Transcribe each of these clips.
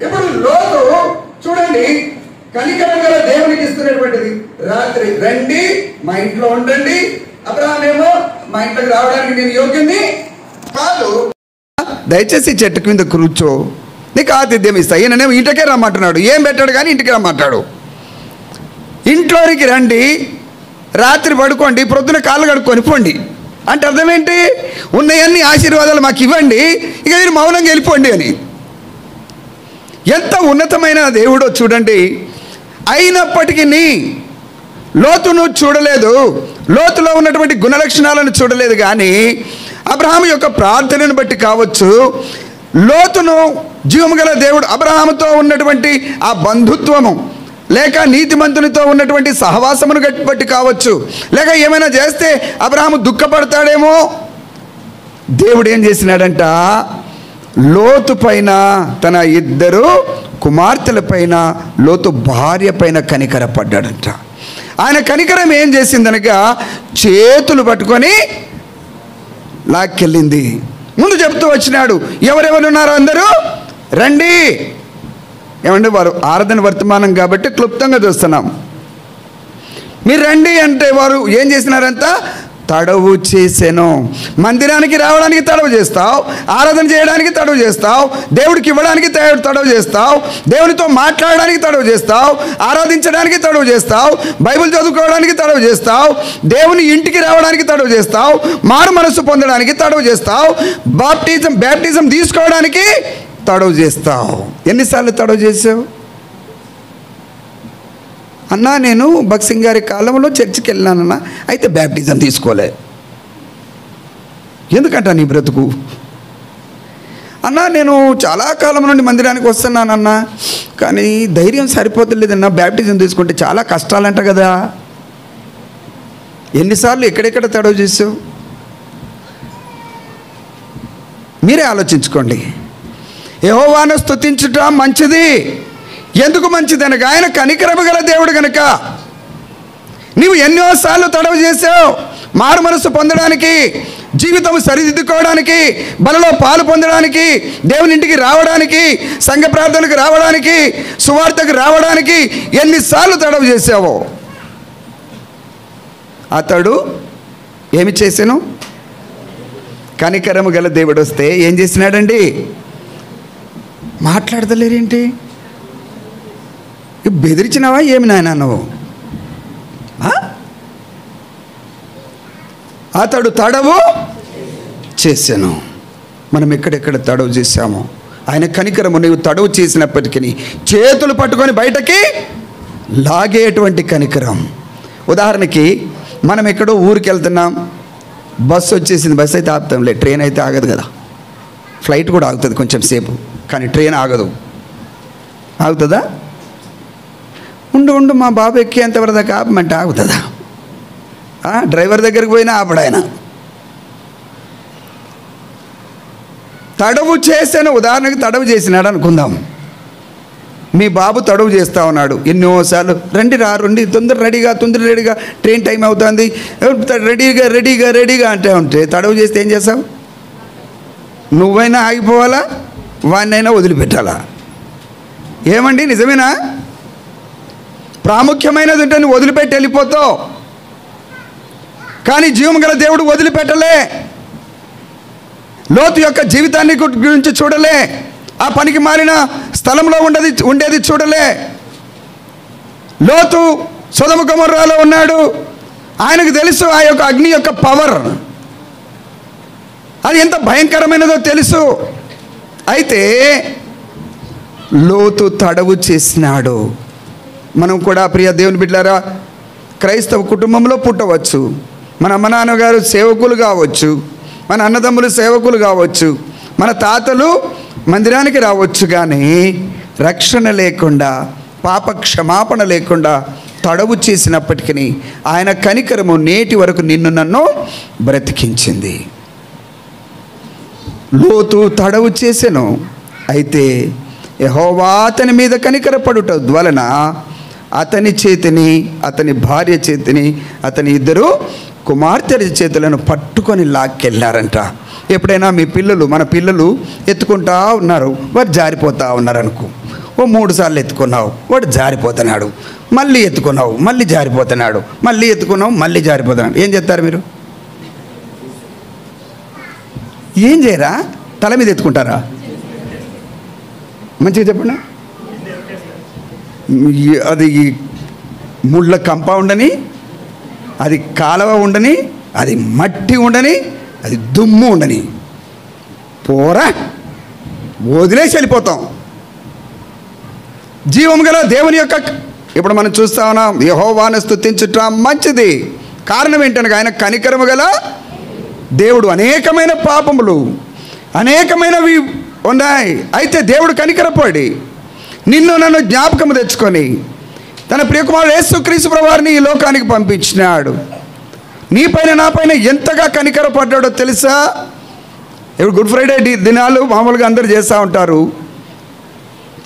ఇప్పుడు లోతు చూడండి, కనికరం గల దేవునికి ఇస్తున్నటువంటిది. రాత్రి రండి మా ఇంట్లో ఉండండి. అబ్రహాం ఏమో మా ఇంట్లోకి రావడానికి నేను యోగ్యుని కాదు, దయచేసి చెట్టు కింద కూర్చో, నీకు ఆతిథ్యం ఇస్తా. ఈయననేమో ఇంటికే రమ్మంటున్నాడు. ఏం పెట్టాడు కానీ ఇంటికి రమ్మంటాడు. ఇంట్లోనికి రండి, రాత్రి పడుకోండి, ప్రొద్దున కాళ్ళు కడుక్కొని పోండి అంటే అర్థం ఏంటి? ఉన్నవన్నీ ఆశీర్వాదాలు మాకు ఇవ్వండి, ఇక మీరు మౌనంగా వెళ్ళిపోండి అని. ఎంత ఉన్నతమైన దేవుడో చూడండి. అయినప్పటికీ లోతును చూడలేదు, లోతులో ఉన్నటువంటి గుణలక్షణాలను చూడలేదు. కానీ అబ్రహాము యొక్క ప్రార్థనను బట్టి కావచ్చు, లోతును జీవము గల దేవుడు అబ్రహాముతో ఉన్నటువంటి ఆ బంధుత్వము, లేక నీతిమంతునితో ఉన్నటువంటి సహవాసమును బట్టి కావచ్చు, లేక ఏమైనా చేస్తే అబ్రహాము దుఃఖపడతాడేమో, దేవుడు ఏం చేసినాడంట, లోతు పైన, తన ఇద్దరు కుమార్తెల పైన, లోతు భార్య పైన కనికరపడ్డాడంట. ఆయన కనికరం ఏం చేసిందనగా చేతులు పట్టుకొని లాక్కెళ్ళింది. ముందు చెప్తూ వచ్చినాడు, ఎవరెవరు ఉన్నారో అందరూ రండి. ఏమంటే వారు ఆరాధన వర్తమానం కాబట్టి క్లుప్తంగా చూస్తున్నాం. మీరు రండి అంటే వారు ఏం చేసినారంతా తడవు చేసాను. మందిరానికి రావడానికి తడవు చేస్తావు, ఆరాధన చేయడానికి తడవు చేస్తావు, దేవుడికి ఇవ్వడానికి తడవు చేస్తావు, దేవునితో మాట్లాడడానికి తడవు చేస్తావు, ఆరాధించడానికి తడవు చేస్తావు, బైబిల్ చదువుకోవడానికి తడవు చేస్తావు, దేవుని ఇంటికి రావడానికి తడవు చేస్తావు, మారు మనస్సు పొందడానికి తడవు చేస్తావు, బ్యాప్టిజం తీసుకోవడానికి తడవు చేస్తావు. ఎన్నిసార్లు తడవు చేసావు? అన్నా నేను భక్సింగ్ గారి కాలంలో చర్చికి వెళ్ళానన్నా, అయితే బ్యాప్టిజం తీసుకోలే. ఎందుకంట నీ బ్రతుకు? అన్నా నేను చాలా కాలం నుండి మందిరానికి వస్తున్నానన్నా, కానీ ధైర్యం సరిపోతలేదన్నా, బ్యాప్టిజం తీసుకుంటే చాలా కష్టాలంట కదా. ఎన్నిసార్లు ఎక్కడెక్కడ తడవు చేసావు? మీరే ఆలోచించుకోండి. యెహోవాను స్తుతించుట మంచిది. ఎందుకు మంచిది అనగా ఆయన కనికరము గల దేవుడు గనుక. నీవు ఎన్నోసార్లు తడవు చేసావు మారు మనసు పొందడానికి, జీవితం సరిదిద్దుకోవడానికి, బలలో పాలు పొందడానికి, దేవుని ఇంటికి రావడానికి, సంఘ ప్రార్థనకు రావడానికి, సువార్తకు రావడానికి ఎన్నిసార్లు తడవు చేసావో. అతడు ఏమి చేశాను? కనికరము గల దేవుడు వస్తే ఏం చేసినాడండి? మాట్లాడతలేరేంటి? బెదిరించినావా ఏమి నాయనా నువ్వు? అతడు తడవు చేశాను. మనం ఎక్కడెక్కడ తడవు చేశామో ఆయన కనికరము. నీవు తడవు చేసినప్పటికీ చేతులు పట్టుకొని బయటకి లాగేటువంటి కనికరం. ఉదాహరణకి మనం ఎక్కడో ఊరికి వెళ్తున్నాం, బస్సు వచ్చేసింది, బస్సు అయితే ఆపుతాంలే, ట్రైన్ అయితే ఆగదు కదా. ఫ్లైట్ కూడా ఆగుతుంది కొంచెం సేపు, కానీ ట్రైన్ ఆగదు. ఆగుతుందా? ఉండు మా బాబు ఎక్కేంతవరకు దాకా ఆపమంటే ఆగుతుందా? డ్రైవర్ దగ్గరికి పోయినా ఆపడాయన. తడవు చేశాను, ఉదాహరణకి తడవు చేసినాడు అనుకుందాం. మీ బాబు తడవు చేస్తూ ఉన్నాడు ఎన్నోసార్లు, రండి తొందర రెడీగా ట్రైన్ టైం అవుతుంది, రెడీగా అంటే ఉంటే తడవు చేస్తే ఏం చేస్తావు? నువ్వైనా ఆగిపోవాలా, వాడినైనా వదిలిపెట్టాలా? ఏమండి నిజమేనా? ప్రాముఖ్యమైనది ఉంటే నువ్వు వదిలిపెట్టి వెళ్ళిపోతావు, కానీ జీవం గల దేవుడు వదిలిపెట్టలే. లోతు యొక్క జీవితాన్ని గురించి చూడలే, ఆ పనికి మారిన స్థలంలో ఉండేది చూడలే. లోతు సొదొమ గొమొర్రాలో ఉన్నాడు. ఆయనకు తెలుసు ఆ యొక్క అగ్ని యొక్క పవర్, అది ఎంత భయంకరమైనదో తెలుసు. అయితే లోతు తడవు చేసినాడు. మనం కూడా ప్రియ దేవుని బిడ్డలారా, క్రైస్తవ కుటుంబంలో పుట్టవచ్చు, మన అమ్మ నాన్నగారు సేవకులు కావచ్చు, మన అన్నదమ్ములు సేవకులు కావచ్చు, మన తాతలు మందిరానికి రావచ్చు, కానీ రక్షణ లేకుండా, పాప క్షమాపణ లేకుండా తడవు చేసినప్పటికీ ఆయన కనికరము నేటి వరకు నిన్ను నన్ను బ్రతికించింది. లోతు తడవు చేసెను, అయితే యెహోవా అతని మీద కనికరపడుట వలన అతని చేతిని, అతని భార్య చేతిని, అతని ఇద్దరు కుమార్తెల చేతులను పట్టుకొని లాక్కెళ్ళారంట. ఎప్పుడైనా మీ పిల్లలు, మన పిల్లలు ఎత్తుకుంటా ఉన్నారు, వారు జారిపోతూ ఉన్నారు అనుకో, 3 సార్లు ఎత్తుకున్నావు, వాడు జారిపోతున్నాడు. మళ్ళీ ఎత్తుకున్నావు, మళ్ళీ జారిపోతున్నాడు. మళ్ళీ ఎత్తుకున్నావు, మళ్ళీ జారిపోతున్నాడు. ఏం చేస్తారు మీరు? ఏం చేయరా? తల మీద ఎత్తుకుంటారా? మంచిగా చెప్పండి. అది ముళ్ళ కంప ఉండని, అది కాలువ ఉండని, అది మట్టి ఉండని, అది దుమ్ము ఉండని, పోరా వదిలేసి వెళ్ళిపోతాం. జీవం గల దేవుని యొక్క, ఇప్పుడు మనం చూస్తా ఉన్నాం, యెహోవాను స్తుతించుట మంచిది. కారణం ఏంటనగా ఆయన కనికరము గల దేవుడు. అనేకమైన పాపములు, అనేకమైనవి ఉన్నాయి. అయితే దేవుడు కనికరపడి నిన్ను నన్ను జ్ఞాపకము తెచ్చుకొని తన ప్రియకుమారుడు యేసుక్రీస్తు ప్రభువారిని ఈ లోకానికి పంపించినాడు. నీ పైన నా పైన ఎంతగా కనికరపడ్డాడో తెలుసా? ఇప్పుడు గుడ్ ఫ్రైడే దినాలు మామూలుగా అందరూ చేస్తూ ఉంటారు.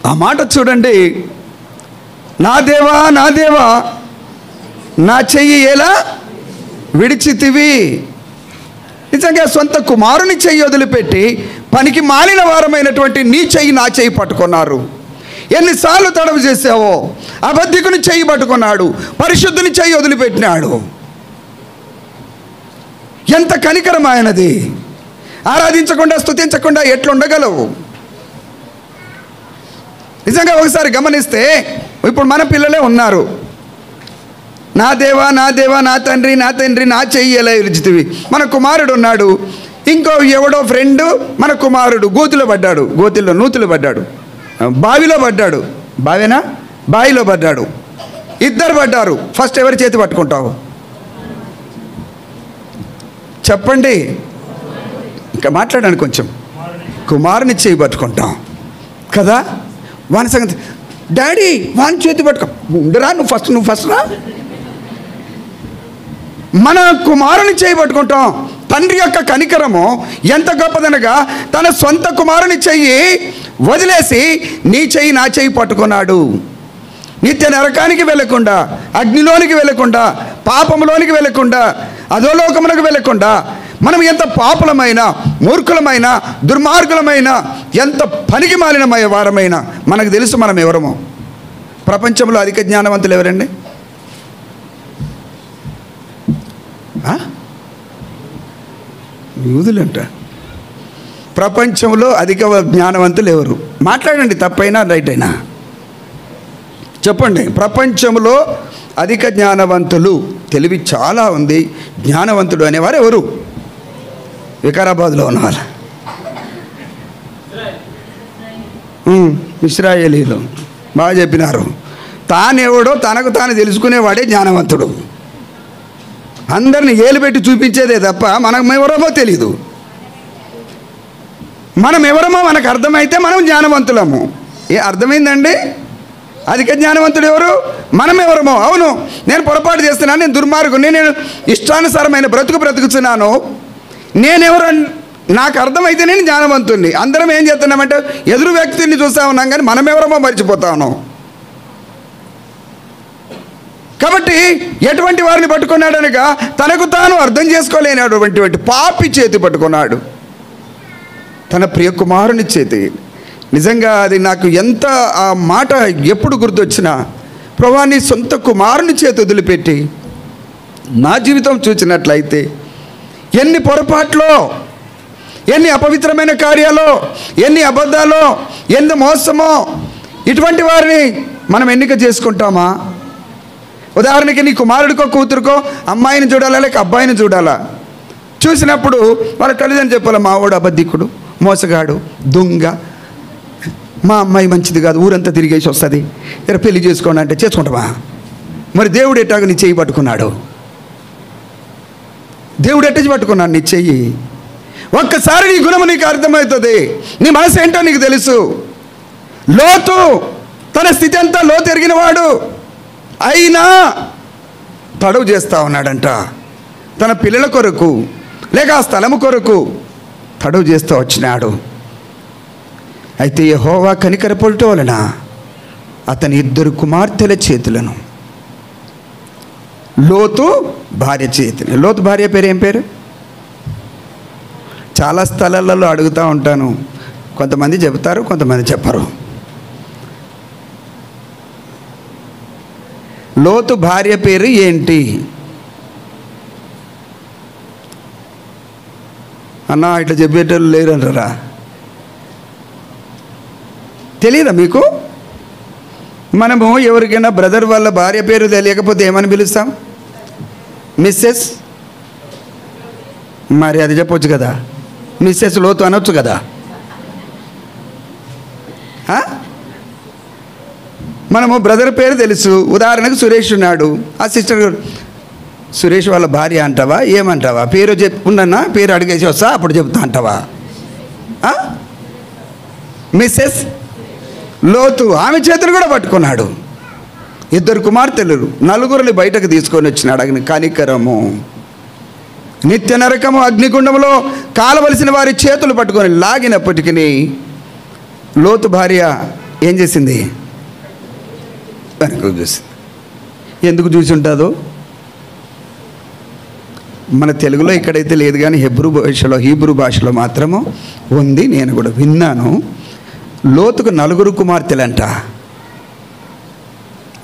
ఆ మాట చూడండి, నా దేవా నా దేవా నా చెయ్యి ఎలా విడిచితివి. నిజంగా సొంత కుమారుని చెయ్యి వదిలిపెట్టి పనికి మాలిన వారమైనటువంటి నీ చెయ్యి నా చెయ్యి పట్టుకున్నారు. ఎన్నిసార్లు తడవు చేసావో. అబద్ధికుని చెయ్యి పట్టుకున్నాడు, పరిశుద్ధుని చెయ్యి వదిలిపెట్టినాడు. ఎంత కనికరం ఆయనది. ఆరాధించకుండా స్తుతించకుండా ఎట్లుండగలవు? నిజంగా ఒకసారి గమనిస్తే ఇప్పుడు మన పిల్లలే ఉన్నారు. నా దేవా నా దేవా నా తండ్రి నా తండ్రి నా చెయ్యి ఎలా విడిచితివి. మన కుమారుడు ఉన్నాడు, ఇంకో ఎవడో ఫ్రెండు మన కుమారుడు గోతిలో పడ్డాడు, గోతిలో నూతులు పడ్డాడు, బావిలో పడ్డాడు, బావేనా బావిలో పడ్డాడు. ఇద్దరు పడ్డారు. ఫస్ట్ ఎవరి చేతి పట్టుకుంటావు చెప్పండి? ఇంకా మాట్లాడండి కొంచెం. కుమారుని చేయి పట్టుకుంటాం కదా. వాని సంగతి డాడీ వాని చేతి పట్టుకో, ఉండరా నువ్వు ఫస్ట్ రా. మన కుమారుని చేయి పట్టుకుంటాం. తండ్రి యొక్క కనికరము ఎంత గొప్పదనగా తన సొంత కుమారుని చెయ్యి వదిలేసి నీ చెయ్యి నా చెయ్యి పట్టుకున్నాడు. నిత్య నరకానికి వెళ్ళకుండా, అగ్నిలోనికి వెళ్ళకుండా, పాపంలోనికి వెళ్ళకుండా, అధోలోకమునకు వెళ్ళకుండా, మనం ఎంత పాపులమైన, మూర్ఖులమైన, దుర్మార్గులమైన, ఎంత పనికి మాలినమైన వారమైనా మనకు తెలుసు మనం ఎవరమో. ప్రపంచంలో అధిక జ్ఞానవంతులు ఎవరండి? యూదులంట. ప్రపంచంలో అధిక జ్ఞానవంతులు ఎవరు? మాట్లాడండి, తప్పైనా రైట్ అయినా చెప్పండి. ప్రపంచంలో అధిక జ్ఞానవంతులు, తెలివి చాలా ఉంది, జ్ఞానవంతుడు అనేవారు ఎవరు? వికారాబాద్లో ఉన్నవారు ఇశ్రాయేలీలు. బాగా చెప్పినారు. తానెవడో తనకు తాను తెలుసుకునేవాడే జ్ఞానవంతుడు. అందరిని ఏలు పెట్టి చూపించేదే తప్ప మనం ఎవరమో తెలీదు. మనం ఎవరమో మనకు అర్థమైతే మనం జ్ఞానవంతులము. అర్థమైందండి? అధిక జ్ఞానవంతుడు ఎవరు? మనం ఎవరమో. అవును, నేను పొరపాటు చేస్తున్నాను, నేను దుర్మార్గుని, నేను ఇష్టానుసారమైన బ్రతుకుతున్నాను, నేనెవరు నాకు అర్థమైతే నేను జ్ఞానవంతుణ్ణి. అందరం ఏం చేస్తున్నామంటే ఎదురు వ్యక్తిని చూస్తూ ఉన్నాం, కానీ మనం ఎవరమో మర్చిపోతా ఉన్నాం. కాబట్టి ఎటువంటి వారిని పట్టుకున్నాడనగా తనకు తాను అర్థం చేసుకోలేనటువంటి పాపి చేతి పట్టుకున్నాడు, తన ప్రియ కుమారుని చేతి. నిజంగా అది నాకు ఎంత, ఆ మాట ఎప్పుడు గుర్తొచ్చినా, ప్రభువా నీ సొంత కుమారుని చేతి వదిలిపెట్టి నా జీవితం చూసినట్లయితే ఎన్ని పొరపాట్లో, ఎన్ని అపవిత్రమైన కార్యాలో, ఎన్ని అబద్ధాలో, ఎంత మోసమో, ఇటువంటి వారిని మనం ఎన్నిక చేసుకుంటామా? ఉదాహరణకి నీ కుమారుడికో కూతురుకో అమ్మాయిని చూడాలా లేక అబ్బాయిని చూడాలా? చూసినప్పుడు వాళ్ళ తల్లిదండ్రులు చెప్పాలి, మా వాడు అబద్ధికుడు, మోసగాడు, దొంగ, మా అమ్మాయి మంచిది కాదు, ఊరంతా తిరిగేసి వస్తుంది, ఇలా పెళ్లి చేసుకోండి అంటే చేసుకుంటావా? మరి దేవుడు ఎట్టాగా నీ చెయ్యి పట్టుకున్నాడు? దేవుడు ఎట్టచి పట్టుకున్నాడు నీ చెయ్యి? ఒక్కసారి నీ గుణము నీకు అర్థమవుతుంది, నీ మనసు ఏంటో నీకు తెలుసు. లోతు తన స్థితి అంతా లోతు ఎరిగినవాడు, అయినా తడవు చేస్తూ ఉన్నాడంట. తన పిల్లల కొరకు లేక ఆ స్థలము కొరకు తడవు చేస్తూ వచ్చినాడు. అయితే యెహోవా కనికరపడటం వలన అతని 2 కుమార్తెల చేతులను, లోతు భార్య చేతిని, లోతు భార్య పేరు ఏం పేరు? చాలా స్థలాలలో అడుగుతూ ఉంటాను, కొంతమంది చెబుతారు, కొంతమంది చెప్పరు. లోతు భార్య పేరు ఏంటి? అన్నా ఇట్లా చెప్పేటోళ్ళు లేరంటారా? తెలియదా మీకు? మనము ఎవరికైనా బ్రదర్ వాళ్ళ భార్య పేరు తెలియకపోతే ఏమని పిలుస్తాం? మిస్సెస్. మరి అది చెప్పొచ్చు కదా, మిస్సెస్ లోతు అనొచ్చు కదా. మనము బ్రదర్ పేరు తెలుసు. ఉదాహరణకు సురేష్ ఉన్నాడు, ఆ సిస్టర్ సురేష్ వాళ్ళ భార్య అంటావా, ఏమంటావా? పేరు చెప్పుకున్నా, పేరు అడిగేసి వస్తా అప్పుడు చెప్తా అంటావా? మిస్సెస్ లోతు, ఆమె చేతులు కూడా పట్టుకున్నాడు. 2 కుమార్తెలు, 4 బయటకు తీసుకొని వచ్చినాడు. అగ్ని కనికరము. నిత్య నరకము అగ్నిగుండంలో కాలవలసిన వారి చేతులు పట్టుకొని లాగినప్పటికీ లోతు భార్య ఏం చేసింది? వెనక్కి చూసింది. ఎందుకు చూసి ఉంటుందో మన తెలుగులో ఇక్కడైతే లేదు, కానీ హీబ్రూ భాషలో మాత్రము ఉంది. నేను కూడా విన్నాను. లోతుకు 4 కుమార్తెలంట.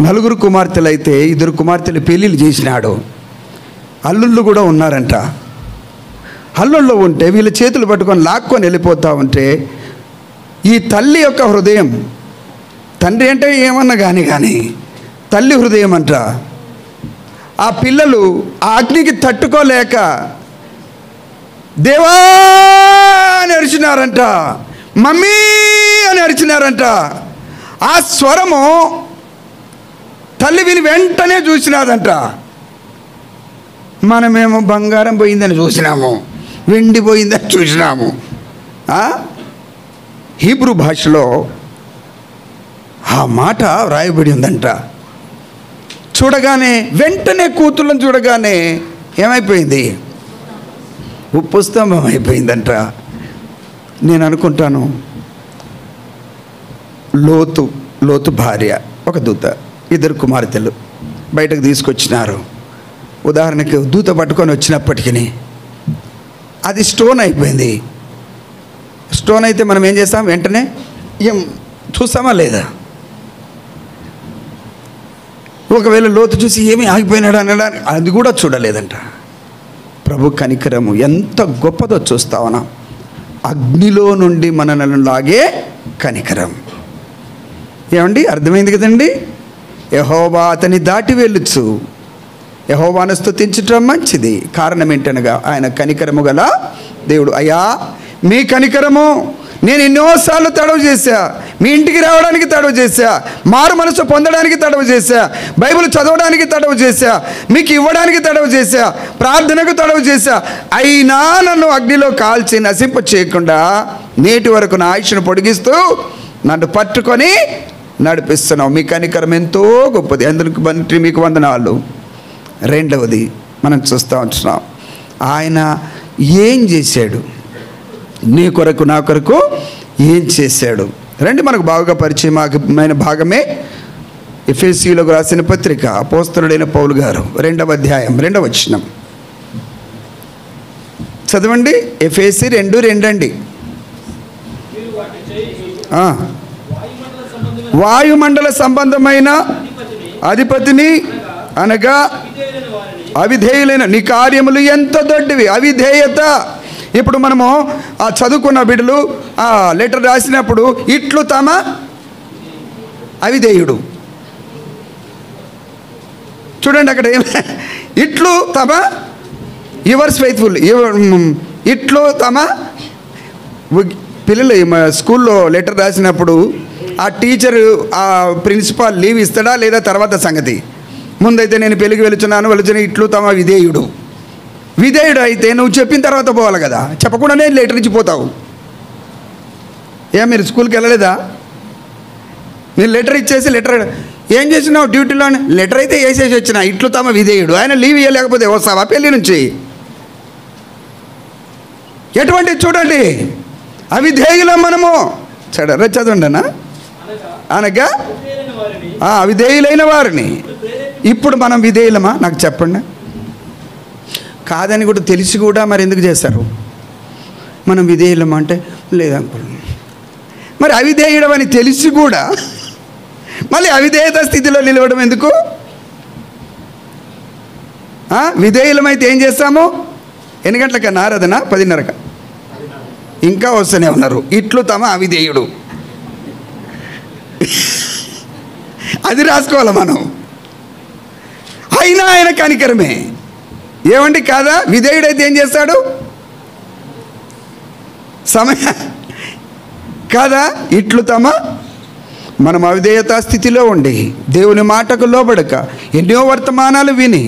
4 కుమార్తెలు అయితే 2 కుమార్తెలు పెళ్ళిళ్ళు చేసినాడు. అల్లుళ్ళు కూడా ఉన్నారంట. అల్లుళ్ళు ఉంటే వీళ్ళ చేతులు పట్టుకొని లాక్కొని వెళ్ళిపోతూ ఉంటే ఈ తల్లి యొక్క హృదయం, తండ్రి అంటే ఏమన్నా కానీ తల్లి హృదయం అంట, ఆ పిల్లలు ఆ అగ్నికి తట్టుకోలేక దేవా అని అరిచినారంట, మమ్మీ అని అరిచినారంట. ఆ స్వరము తల్లి విని వెంటనే చూసినాదంట. మనమేమో బంగారం పోయిందని చూసినాము, వెండి పోయిందని చూసినాము. హీబ్రూ భాషలో ఆ మాట వ్రాయబడి ఉందంట. చూడగానే వెంటనే కూతుళ్ళని చూడగానే ఏమైపోయింది? ఉప్పు స్తంభం అయిపోయిందంట. నేను అనుకుంటాను, లోతు భార్య ఒక దూత, 2 కుమార్తెలు బయటకు తీసుకొచ్చినారు. ఉదాహరణకు దూత పట్టుకొని వచ్చినప్పటికీ అది స్టోన్ అయిపోయింది. స్టోన్ అయితే మనం ఏం చేస్తాం? వెంటనే ఏం చూస్తామా లేదా? ఒకవేళ లోతు చూసి ఏమీ ఆగిపోయినాడు అనడానికి అది కూడా చూడలేదంట. ప్రభు కనికరము ఎంత గొప్పదో చూస్తావనా? అగ్నిలో నుండి మనలను లాగే కనికరం. ఏమండి, అర్థమైంది కదండి? యెహోవా అతని దాటి వెళ్ళొచ్చు. యెహోవాను స్తుతించటం మంచిది. కారణం ఏంటనగా ఆయన కనికరము గల దేవుడు. అయ్యా మీ కనికరము నేను ఎన్నోసార్లు తడవు చేశా, మీ ఇంటికి రావడానికి తడవు చేశా, మారు మనసు పొందడానికి తడవు చేశా, బైబిల్ చదవడానికి తడవు చేశా, మీకు ఇవ్వడానికి తడవు చేశా, ప్రార్థనకు తడవు చేశా. అయినా నన్ను అగ్నిలో కాల్చి నశింప చేయకుండా నేటి వరకు నా ఆయుష్ను పొడిగిస్తూ నన్ను పట్టుకొని నడిపిస్తున్నావు. మీ కనికరం ఎంతో గొప్పది, అందుకు మీకు వందనాలు. రెండవది మనం చూస్తూ ఉంటున్నాం, ఆయన ఏం చేశాడు? నీ కొరకు నా కొరకు ఏం చేశాడు? రండి, మనకు బాగా పరిచయమైన భాగమే ఎఫెసీయులకు రాసిన పత్రిక. అపోస్తలుడైన పౌలు గారు 2వ అధ్యాయం 2వ వచనం చదవండి. ఎఫెసీ 2:2 అండి. వాయుమండల సంబంధమైన అధిపతిని అనగా అవిధేయులైన నీ కార్యములు ఎంత దొడ్డివి. అవిధేయత. ఇప్పుడు మనము ఆ చదువుకున్న బిడ్డలు ఆ లెటర్ రాసినప్పుడు ఇట్లు తమ అవిధేయుడు, చూడండి అక్కడ ఇట్లు తమ యువర్స్ ఫెయిత్ఫుల్, ఇట్లు తమ పిల్లలు స్కూల్లో లెటర్ రాసినప్పుడు ఆ టీచరు ఆ ప్రిన్సిపాల్ లీవ్ ఇస్తాడా లేదా తర్వాత సంగతి. ముందైతే నేను పెళ్ళికి వెళుచున్నాను ఇట్లు తమ విధేయుడు. విధేయుడు అయితే నువ్వు చెప్పిన తర్వాత పోవాలి కదా, చెప్పకుండానే లెటర్ ఇచ్చిపోతావు. మీరు స్కూల్కి వెళ్ళలేదా? మీరు లెటర్ ఇచ్చేసి లెటర్ ఏం చేసినావు డ్యూటీలో? లెటర్ అయితే వేసేసి వచ్చిన, ఇట్లు తమ విధేయుడు. ఆయన లీవ్ ఇవ్వలేకపోతే వస్తావా పెళ్ళి నుంచి? ఎటువంటి చూడండి అవిధేయులం మనము. చదవండి అన్న. అనగా అవిధేయులైన వారిని. ఇప్పుడు మనం విధేయులమా? నాకు చెప్పండి. కాదని కూడా తెలిసి కూడా మరి ఎందుకు చేస్తారు? మనం విధేయులమా అంటే లేదనుకోండి. మరి అవిధేయుడం అని తెలిసి కూడా మళ్ళీ అవిధేయత స్థితిలో నిలవడం ఎందుకు? విధేయులమైతే ఏం చేస్తాము? ఎన్ని గంటలకన్నా ఆరాధన? 10:30క. ఇంకా వస్తూనే ఉన్నారు. ఇట్లు తమ అవిధేయుడు. అది రాసుకోవాలి మనం. అయినా ఆయన కనికరమే. ఏమండి కాదా? విధేయుడైతే ఏం చేస్తాడు? కాదా? ఇట్లు తమ మనం అవిధేయతా స్థితిలో ఉండి దేవుని మాటకు లోబడక ఎన్నో వర్తమానాలు విని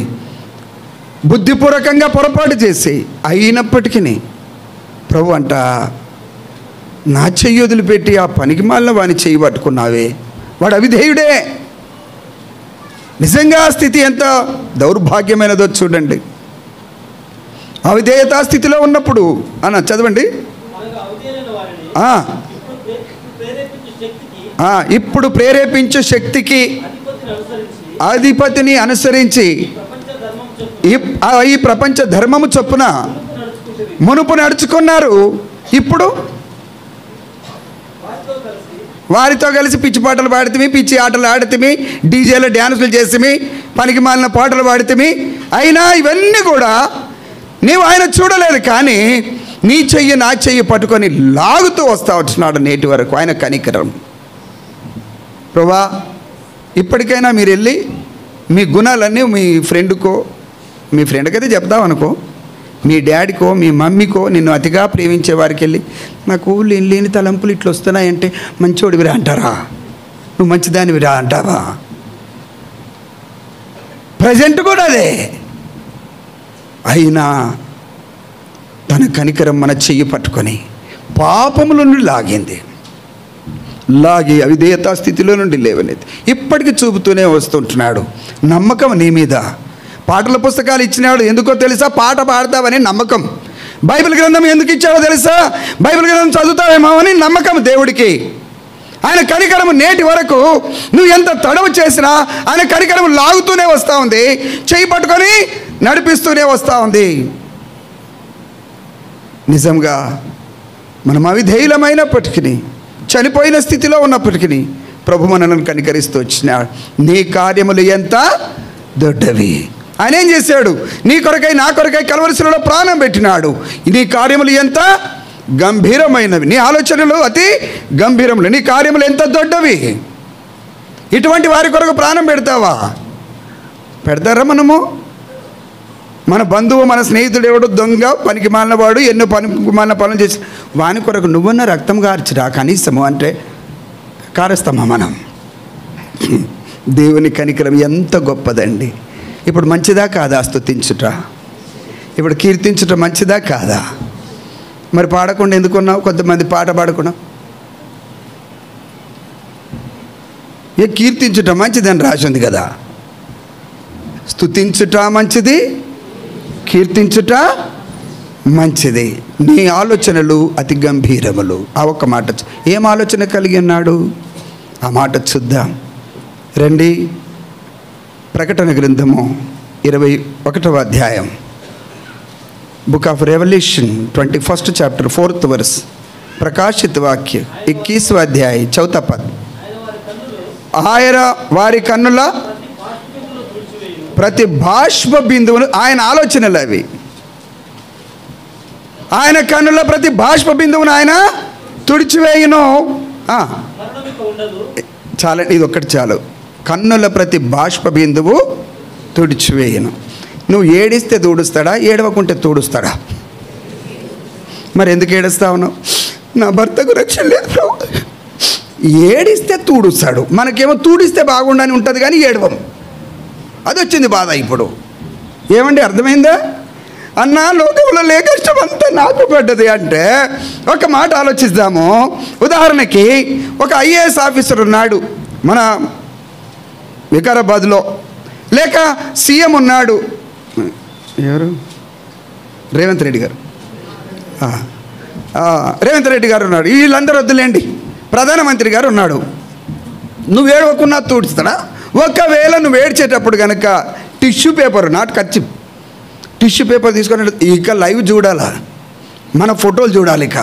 బుద్ధిపూర్వకంగా పొరపాటు చేసి అయినప్పటికీ ప్రభు అంట, నా చెయ్యి వదిలిపెట్టి ఆ పనికి మాలిన వాని చెయ్యి పట్టుకున్నావే, వాడు అవిధేయుడే. నిజంగా ఆ స్థితి ఎంత దౌర్భాగ్యమైనదో చూడండి. అవిధేయతా స్థితిలో ఉన్నప్పుడు చదవండి. ఇప్పుడు ప్రేరేపించు శక్తికి అధిపతిని అనుసరించి ఈ ప్రపంచ ధర్మము చొప్పున మునుపు నడుచుకున్నారు. ఇప్పుడు వారితో కలిసి పిచ్చి పాటలు పాడితే, పిచ్చి ఆటలు ఆడితే, డీజేలో డ్యాన్సులు చేసి, పనికి మాలిన పాటలు పాడితే, అయినా ఇవన్నీ కూడా నీవు ఆయన చూడలేదు. కానీ నీ చెయ్యి నా చెయ్యి పట్టుకొని లాగుతూ వచ్చినాడు నేటి వరకు. ఆయన కనికరం. ప్రభా, ఇప్పటికైనా మీరు వెళ్ళి మీ గుణాలన్నీ మీ ఫ్రెండ్కైతే చెప్తావనుకో, మీ డాడీకో మీ మమ్మీకో నిన్ను అతిగా ప్రేమించే వారికి వెళ్ళి, నాకు లేని తలంపులు ఇట్లా వస్తున్నాయంటే మంచోడివిరా అంటారా? నువ్వు మంచిదానివిరా అంటావా? ప్రజెంట్ కూడా అదే. అయినా తన కనికరం మన చెయ్యి పట్టుకొని పాపముల నుండి లాగి అవిధేయతా స్థితిలో నుండి లేవనేది ఇప్పటికీ చూపుతూనే వస్తుంటున్నాడు. నమ్మకం నీ మీద. పాటల పుస్తకాలు ఇచ్చినాడు ఎందుకో తెలుసా? పాట పాడతావని నమ్మకం. బైబిల్ గ్రంథం ఎందుకు ఇచ్చాడో తెలుసా? బైబిల్ గ్రంథం చదువుతావేమో అని నమ్మకం దేవుడికి. ఆయన కనికరము నేటి వరకు నువ్వు ఎంత తడవు చేసినా ఆయన కనికరము లాగుతూనే వస్తూ ఉంది, చెయ్యి పట్టుకొని నడిపిస్తూనే వస్తూ ఉంది. నిజంగా మనం అవిధేయులమైనప్పటికీ, చనిపోయిన స్థితిలో ఉన్నప్పటికీ ప్రభు మనల్ని కనికరిస్తూ వచ్చినాడు. నీ కార్యములు ఎంత దొడ్డవి. ఆయన ఏం చేశాడు? నీ కొరకై నా కొరకై కల్వరి శిలువలో ప్రాణం పెట్టినాడు. నీ కార్యములు ఎంత గంభీరమైనవి, నీ ఆలోచనలు అతి గంభీరములు, నీ కార్యములు ఎంత దొడ్డవి. ఇటువంటి వారి కొరకు ప్రాణం పెడతావా? పెడతారా? మనము మన బంధువు మన స్నేహితుడు ఎవడు దొంగ పనికి మాలినవాడు ఎన్నో పనికి మాలిన పనులు చేసి వాని కొరకు నువ్వన్న రక్తం కార్చిరా కనీసము అంటే కారుస్తామా మనం? దేవుని కనికరం ఎంత గొప్పదండి. ఇప్పుడు మంచిదా కాదా స్తుతించుట? ఇప్పుడు కీర్తించుట మంచిదా కాదా? మరి పాడకుండా ఎందుకున్నావు? కొంతమంది పాట పాడకున్నావు. ఏ కీర్తించుట మంచిదని రాసి ఉంది కదా. స్తుతించుట మంచిది, కీర్తించుట మంచిది. నీ ఆలోచనలు అతి గంభీరములు. ఆ ఒక్క మాట ఏం ఆలోచన కలిగి ఉన్నాడు? ఆ మాట చూద్దాం రండి. ప్రకటన గ్రంథము 21వ అధ్యాయం, book of revolution 21st chapter 4th verse, ప్రకాశిత వాక్య 21వ అధ్యాయం 4th పద. ఆయన వారి కన్నుల ప్రతి బాష్ప బిందువును, ఆయన ఆలోచనలు అవి, ఆయన కన్నుల ప్రతి బాష్ప బిందువును ఆయన తుడిచివేయును. చాలండి, ఇది ఒక్కటి చాలు. కన్నుల ప్రతి బాష్ప బిందువు తుడిచివేయును. నువ్వు ఏడిస్తే తూడుస్తాడా? ఏడవకుంటే తూడుస్తాడా? మరి ఎందుకు ఏడుస్తావు? నా భర్తకు రక్షణ లేదు. ఏడిస్తే తూడుస్తాడు. మనకేమో తూడిస్తే బాగుండని ఉంటుంది కానీ ఏడవం. అది వచ్చింది బాధ ఇప్పుడు. ఏమండి అర్థమైందా? అన్న లోకంలో లే కష్టం అంతా నాకు పడ్డది అంటే ఒక మాట ఆలోచిద్దాము. ఉదాహరణకి ఒక ఐఏఎస్ ఆఫీసర్ ఉన్నాడు మన వికారాబాద్లో, లేక సీఎం ఉన్నాడు, ఎవరు? రేవంత్ రెడ్డి గారు. రేవంత్ రెడ్డి గారు ఉన్నాడు. వీళ్ళందరూ వద్దులేండి, ప్రధానమంత్రి గారు ఉన్నాడు. నువ్వు ఏడవకున్నా తూడుస్తాడా? ఒకవేళ నువ్వు ఏడ్చేటప్పుడు కనుక tissue paper, not kerchief, tissue paper తీసుకొని ఇక లైవ్ చూడాలా, మన ఫోటోలు చూడాలి. ఇక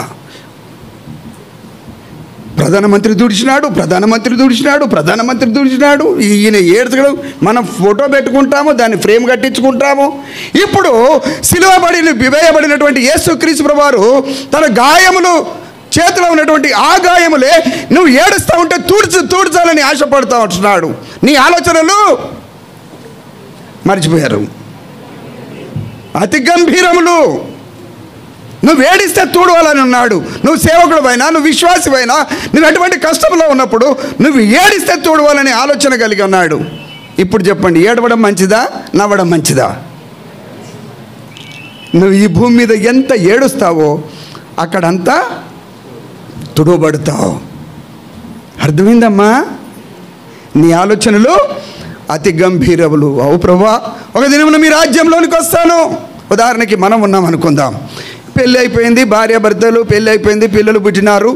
ప్రధానమంత్రి దుడిచినాడు. ఈయన ఏడ్చడం, మనం ఫోటో పెట్టుకుంటాము, దాన్ని ఫ్రేమ్ కట్టించుకుంటాము. ఇప్పుడు వేయబడినటువంటి యేసుక్రీస్తు ప్రభువారు తన గాయములు చేతిలో ఉన్నటువంటి ఆ గాయములే నువ్వు ఏడుస్తూ ఉంటే తూడ్చాలని ఆశపడుతూ ఉంటున్నాడు. నీ ఆలోచనలు మర్చిపోయారు. అతి గంభీరములు. నువ్వు ఏడిస్తే తూడవాలని ఉన్నాడు. నువ్వు సేవకుడువైనా, నువ్వు విశ్వాసివైనా, నువ్వు ఎటువంటి కష్టంలో ఉన్నప్పుడు నువ్వు ఏడిస్తే తూడవాలని ఆలోచన కలిగి ఉన్నాడు. ఇప్పుడు చెప్పండి, ఏడవడం మంచిదా, నవ్వడం మంచిదా? నువ్వు ఈ భూమి మీద ఎంత ఏడుస్తావో అక్కడంతా తుడవబడతావు. అర్థమైందమ్మా? నీ ఆలోచనలు అతి గంభీరములు. అవు ప్రభువా, ఒక దినమున మీ రాజ్యంలోనికి వస్తాను. ఉదాహరణకి మనం ఉన్నాం అనుకుందాం. పెళ్ళి అయిపోయింది, భార్యాభర్తలు పెళ్ళి అయిపోయింది, పిల్లలు పుట్టినారు.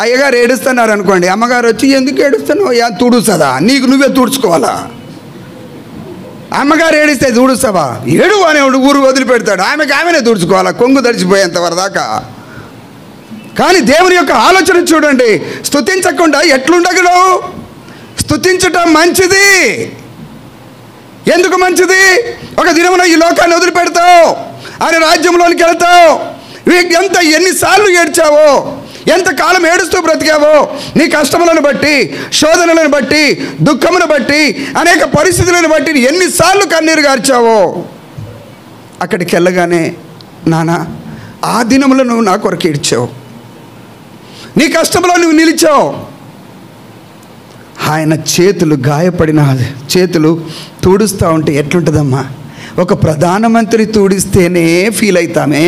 అయ్యగారు ఏడుస్తున్నారు అనుకోండి. అమ్మగారు వచ్చి ఎందుకు ఏడుస్తున్నావు? తుడుస్తుందా? నీకు నువ్వే తుడుచుకోవాలా? అమ్మగారు ఏడిస్తే తుడుస్తావా? ఏడు అనే ఊరు వదిలిపెడతాడు. ఆమెనే తుడుచుకోవాలా, కొంగు తడిచిపోయేంత వరదాకా. కానీ దేవుని యొక్క ఆలోచన చూడండి. స్తుతించకుండా ఎట్లుండగలవు? స్తుతించటం మంచిది. ఎందుకు మంచిది? ఒక దినమున ఈ లోకాన్ని వదిలిపెడతావు, ఆయన రాజ్యంలోనికి వెళ్తావు. ఎన్నిసార్లు ఏడ్చావో, ఎంతకాలం ఏడుస్తూ బ్రతికావో, నీ కష్టములను బట్టి, శోధనలను బట్టి, దుఃఖమును బట్టి, అనేక పరిస్థితులను బట్టి ఎన్నిసార్లు కన్నీరు గార్చావో. అక్కడికి వెళ్ళగానే నానా ఆ దినములో నువ్వు నా కొరకు ఏడ్చావు, నీ కష్టంలో నువ్వు నిలిచావు. ఆయన చేతులు, గాయపడిన చేతులు తూడుస్తూ ఉంటే ఎట్లుంటుందమ్మా? ఒక ప్రధానమంత్రి తూడిస్తేనే ఫీల్ అవుతామే.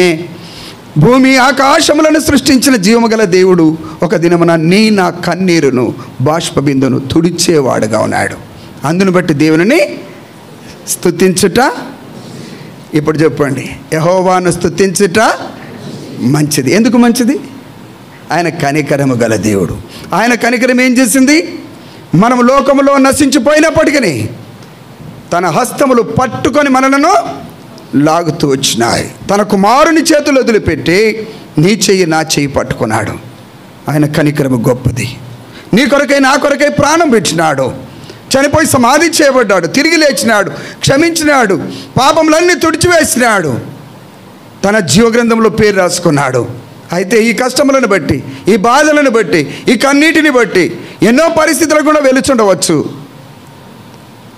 భూమి ఆకాశములను సృష్టించిన జీవముగల దేవుడు ఒక దినమున నా కన్నీరును, బాష్పబిందును తుడిచేవాడుగా ఉన్నాడు. అందును బట్టి దేవుని స్తుతించుట. ఇప్పుడు చెప్పండి, యెహోవాను స్తుతించుట మంచిది. ఎందుకు మంచిది? ఆయన కనికరము గల దేవుడు. ఆయన కనికరం ఏం చేసింది? మనం లోకములో నశించిపోయినప్పటికీ తన హస్తములు పట్టుకొని మనలను లాగుతూ వచ్చినాయి. తన కుమారుని చేతులు వదిలిపెట్టి నీ చెయ్యి నా చెయ్యి పట్టుకున్నాడు. ఆయన కనికరము గొప్పది. నీ కొరకై నా కొరకై ప్రాణం పెట్టినాడు. చనిపోయి సమాధి చేయబడ్డాడు, తిరిగి లేచినాడు, క్షమించినాడు, పాపములన్నీ తుడిచివేసినాడు, తన జీవగ్రంథంలో పేరు రాసుకున్నాడు. అయితే ఈ కష్టములను బట్టి, ఈ బాధలను బట్టి, ఈ కన్నీటిని బట్టి ఎన్నో పరిస్థితులు కూడా వెలుచుండవచ్చు.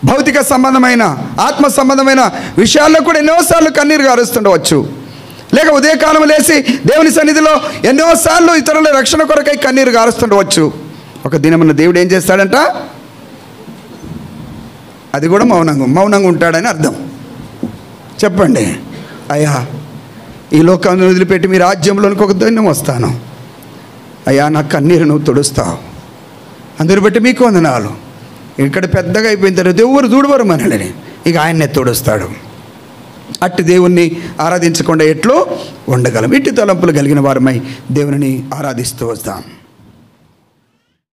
భౌతిక సంబంధమైన, ఆత్మ సంబంధమైన విషయాల్లో కూడా ఎన్నోసార్లు కన్నీరు గారుస్తుండవచ్చు. లేక ఉదయకాలం లేచి దేవుని సన్నిధిలో ఎన్నోసార్లు ఇతరుల రక్షణ కొరకై కన్నీరు గారుస్తుండవచ్చు. ఒక దినమున దేవుడు ఏం చేస్తాడంట? అది కూడా మౌనంగా ఉంటాడని అర్థం. చెప్పండి, అయ్యా ఈ లోకాన్ని వదిలిపెట్టి మీ రాజ్యంలోనికి ఒక దినం వస్తాను, అయ్యా నా కన్నీరు నువ్వు తుడుస్తావు, అందుని బట్టి మీకు వందనాలు. ఇక్కడ పెద్దగా అయిపోయిన తర్వాత ఎవరు చూడవరు మనల్ని, ఇక ఆయన్నే తుడుస్తాడు. అట్టి దేవుణ్ణి ఆరాధించకుండా ఎట్లో ఉండగలం. ఇట్టి తలంపులు కలిగిన వారమై దేవుని ఆరాధిస్తూ వస్తాం.